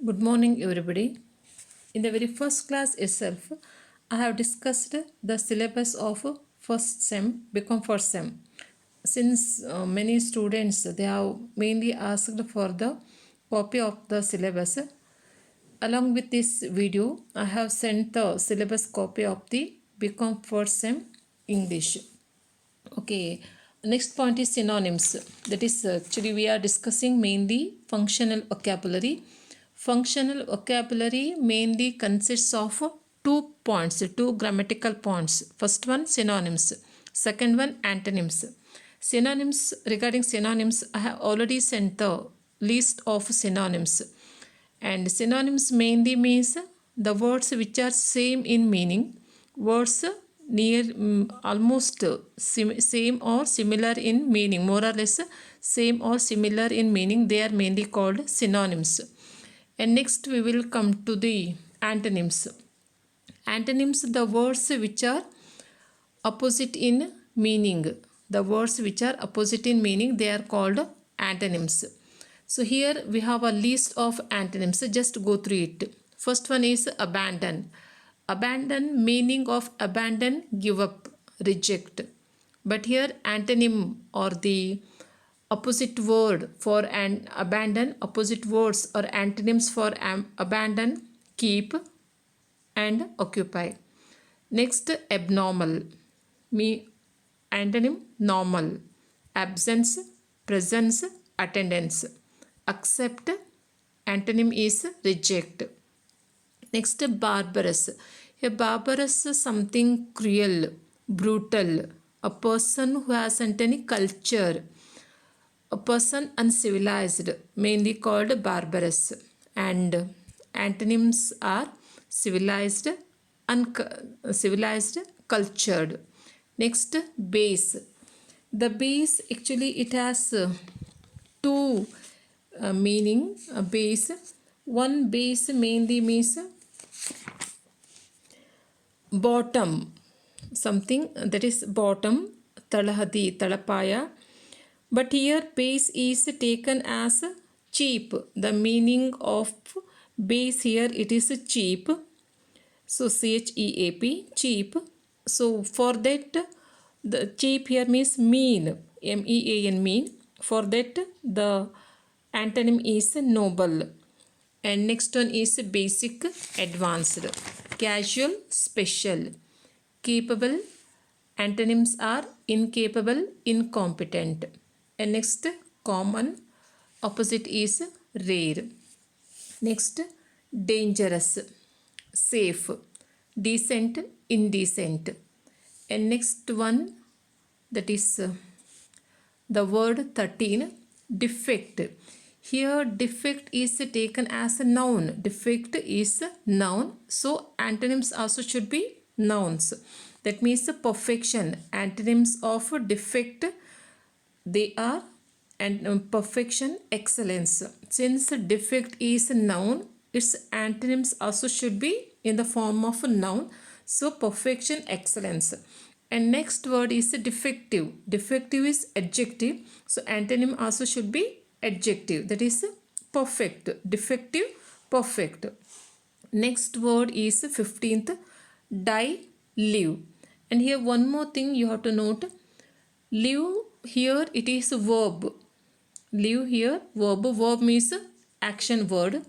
Good morning, everybody. In the very first class itself, I have discussed the syllabus of first sem, become first sem. Since many students they have mainly asked for the copy of the syllabus, along with this video, I have sent the syllabus copy of the become first sem English. Okay. Next point is synonyms. That is actually we are discussing mainly functional vocabulary. Functional vocabulary mainly consists of two points, two grammatical points. First one synonyms, second one antonyms. Synonyms, regarding synonyms, I have already sent the list of synonyms. And synonyms mainly means the words which are same in meaning, words near almost same or similar in meaning, more or less same or similar in meaning, they are mainly called synonyms. And next we will come to the antonyms. Antonyms, the words which are opposite in meaning. The words which are opposite in meaning, they are called antonyms. So here we have a list of antonyms. Just go through it. First one is abandon. Abandon, meaning of abandon, give up, reject. But here antonym or the opposite word for an abandon, opposite words or antonyms for abandon, keep and occupy. Next, abnormal, antonym normal, absence, presence, attendance. Accept, antonym is reject. Next, barbarous. A barbarous, something cruel, brutal, a person who hasn't any culture, a person uncivilized, mainly called barbarous. And antonyms are civilized, uncivilized, cultured. Next, base. The base, actually it has two meaning. Base, one base mainly means bottom, something that is bottom, talahadi, talapaya. But here base is taken as cheap. The meaning of base here, it is cheap. So CHEAP, cheap. So for that, the cheap here means mean, MEAN, mean. For that, the antonym is noble. And next one is basic, advanced, casual, special, capable. Antonyms are incapable, incompetent. And next, common, opposite is rare. Next, dangerous, safe, decent, indecent. And next one, that is the word 13, defect. Here defect is taken as a noun. Defect is noun. So antonyms also should be nouns. That means perfection. Antonyms of defect, they are and perfection, excellence. Since defect is a noun, its antonyms also should be in the form of a noun. So perfection, excellence. And next word is defective. Defective is adjective. So antonym also should be adjective. That is perfect. Defective, perfect. Next word is 15th, die, live. And here one more thing you have to note. Live, here it is a verb. Live here, verb. Verb means action word.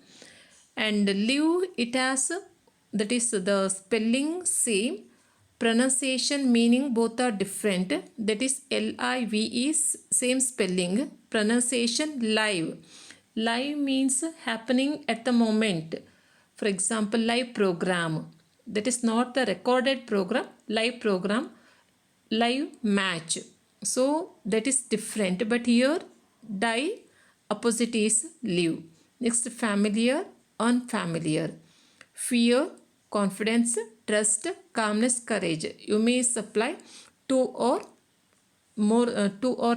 And live, it has, that is the spelling same. Pronunciation, meaning both are different. That is LIVE is same spelling. Pronunciation, live. Live means happening at the moment. For example, live program. That is not the recorded program. Live program. Live match. So that is different. But here die, opposite is live. Next, familiar, unfamiliar. Fear, confidence, trust, calmness, courage. You may supply two or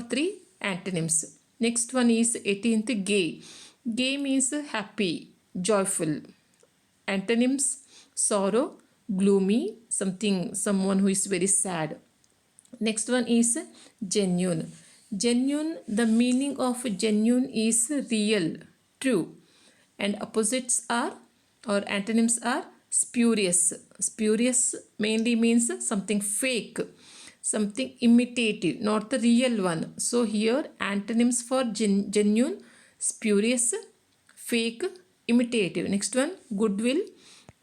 three antonyms. Next one is 18th, gay. Gay means happy, joyful. Antonyms, sorrow, gloomy, someone who is very sad. Next one is genuine. Genuine, the meaning of genuine is real, true. and opposites are or antonyms are spurious. Spurious mainly means something fake, something imitative, not the real one. So here antonyms for genuine, spurious, fake, imitative. Next one, goodwill,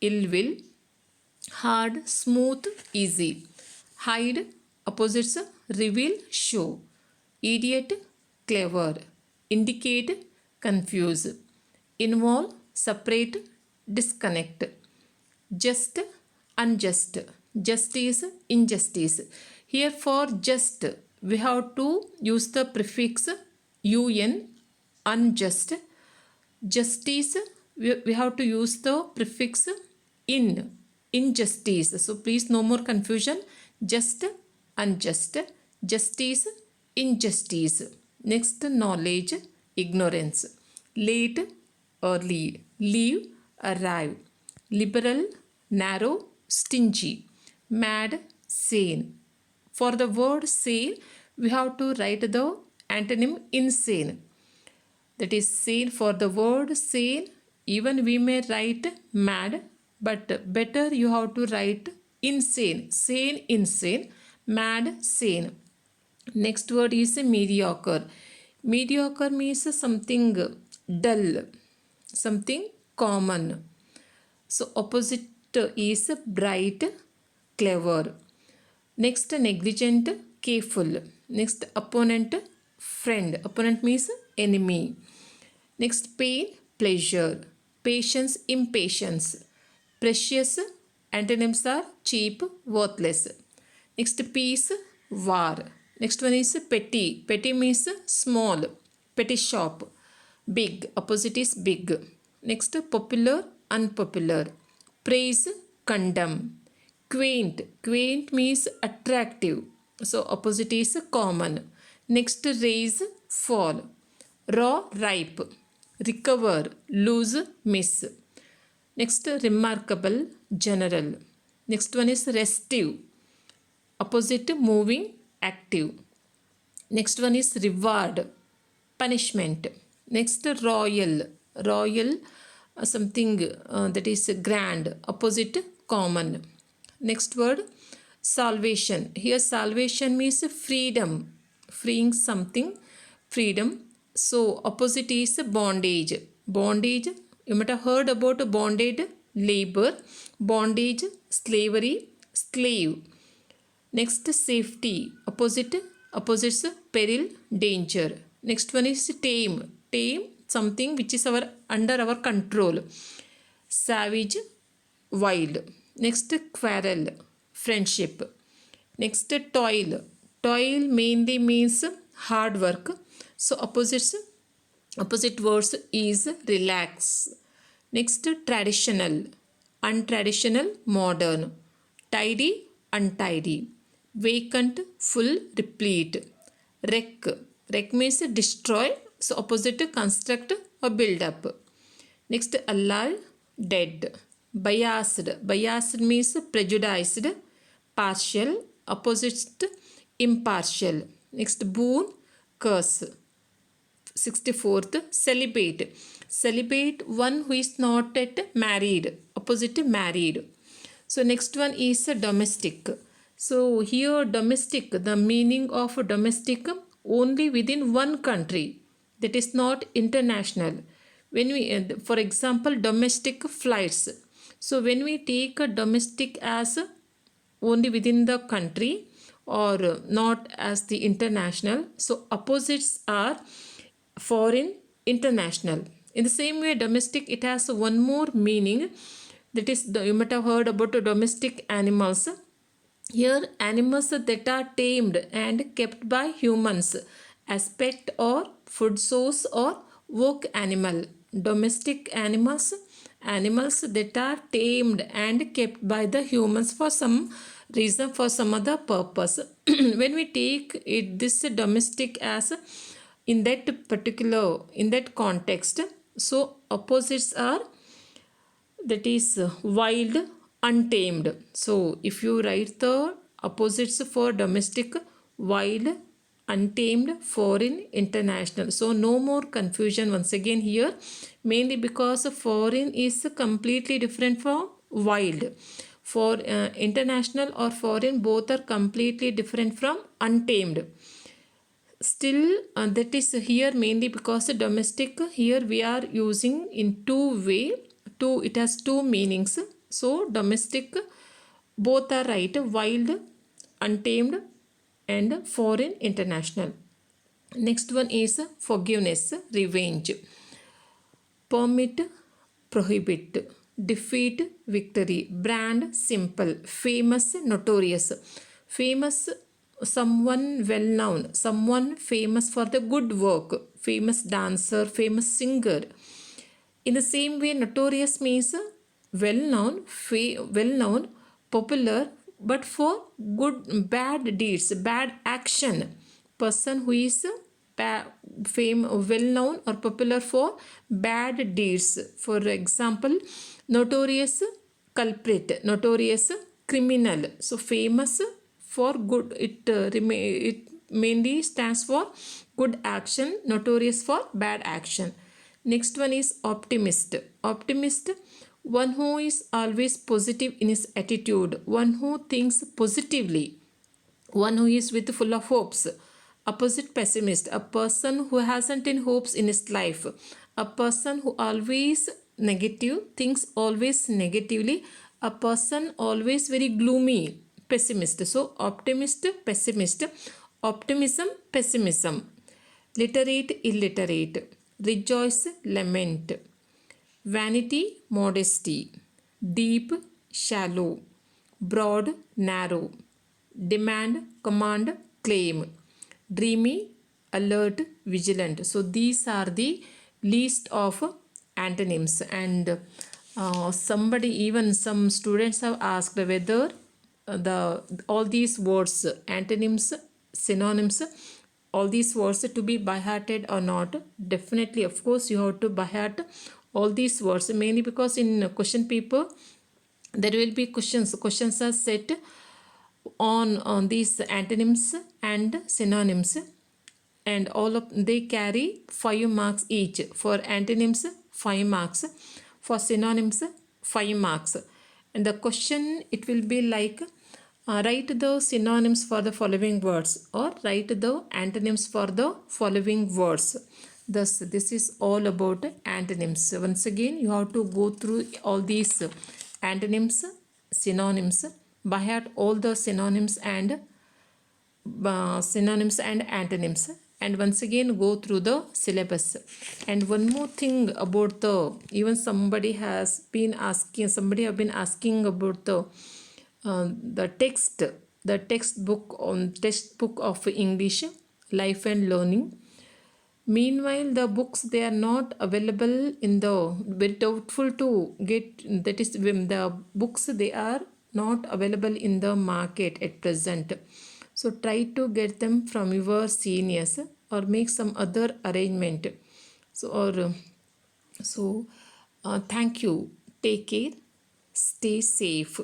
ill will, hard, smooth, easy. Hide, opposites, reveal, show. Idiot, clever. Indicate, confuse. Involve, separate, disconnect. Just, unjust. Justice, injustice. Here for just, we have to use the prefix un, unjust. Justice, we have to use the prefix in, injustice. So please no more confusion. Just, unjust. Justice, injustice. Next, knowledge, ignorance. Late, early. Leave, arrive. Liberal, narrow, stingy. Mad, sane. For the word sane, we have to write the antonym insane. That is sane. For the word sane, even we may write mad, but better you have to write insane. Sane, insane. Mad, sane. Next word is mediocre. Mediocre means something dull, something common. So opposite is bright, clever. Next, negligent, careful. Next, opponent, friend. Opponent means enemy. Next, pain, pleasure. Patience, impatience. Precious, antonyms are cheap, worthless. Next, peace, war. Next one is petty. Petty means small, petty shop. Big, opposite is big. Next, popular, unpopular. Praise, condemn. Quaint, quaint means attractive. So opposite is common. Next, raise, fall. Raw, ripe. Recover, lose, miss. Next, remarkable, general. Next one is restive. Opposite, moving, active. Next one is reward, punishment. Next, royal. Royal, something that is grand. Opposite, common. Next word, salvation. Here salvation means freedom, freeing something, freedom. So opposite is bondage. Bondage, you might have heard about bondage, labor. Bondage, slavery, slave. Next, safety. Opposites, peril, danger. Next one is tame. Tame, something which is under our control. Savage, wild. Next, quarrel, friendship. Next, toil. Toil mainly means hard work. So opposite words is relax. Next, traditional, untraditional, modern. Tidy, untidy. Vacant, full, replete. Wreck. Wreck means destroy. So opposite, construct or build up. Next, alive, dead. Biased. Biased means prejudiced, partial. Opposite, impartial. Next, boon, curse. 64th, celibate. Celibate, one who is not yet married. Opposite, married. So next one is domestic. So here domestic, the meaning of domestic only within one country. That is not international. When we, for example, domestic flights. So when we take a domestic as only within the country or not as the international, so opposites are foreign, international. In the same way, domestic, it has one more meaning. That is, you might have heard about domestic animals. Here, animals that are tamed and kept by humans as pet or food source or work animal. Domestic animals, animals that are tamed and kept by the humans for some reason, for some other purpose. When we take it, this domestic as in that particular, in that context, so opposites are, that is wild, untamed. So if you write the opposites for domestic, wild, untamed, foreign, international. So no more confusion once again here, mainly because foreign is completely different from wild. For international or foreign, both are completely different from untamed. Still that is here mainly because domestic here we are using in two, it has two meanings. So domestic, both are right, wild, untamed, and foreign, international. Next one is forgiveness, revenge. Permit, prohibit. Defeat, victory. Brand, simple. Famous, notorious. Famous, someone well known, someone famous for the good work, famous dancer, famous singer. In the same way, notorious means well known, popular, but for bad deeds, bad action. Person who is well known or popular for bad deeds. For example, notorious culprit, notorious criminal. So famous for good, it mainly stands for good action, notorious for bad action. Next one is optimist. Optimist, one who is always positive in his attitude, one who thinks positively, one who is with full of hopes. Opposite pessimist, a person who hasn't any hopes in his life, a person who always negative, thinks always negatively, a person always very gloomy, pessimist. So optimist, pessimist, optimism, pessimism. Literate, illiterate. Rejoice, lament. Vanity, modesty. Deep, shallow. Broad, narrow. Demand, command, claim. Dreamy, alert, vigilant. So these are the list of antonyms. And somebody, even some students have asked whether all these words, antonyms, synonyms, all these words to be by hearted or not. Definitely, of course, you have to by heart all these words, mainly because in question paper there will be questions are set on these antonyms and synonyms, and all of they carry 5 marks each. For antonyms 5 marks, for synonyms 5 marks. And the question, it will be like write the synonyms for the following words, or write the antonyms for the following words. Thus this is all about antonyms. Once again, you have to go through all these antonyms, synonyms, by heart all the synonyms and antonyms, and once again go through the syllabus. And one more thing about the, even somebody have been asking about the textbook of English, Life and Learning. Meanwhile, the books, they are not available in the, very doubtful to get, that is the books, they are not available in the market at present. So try to get them from your seniors or make some other arrangement. So thank you. Take care. Stay safe.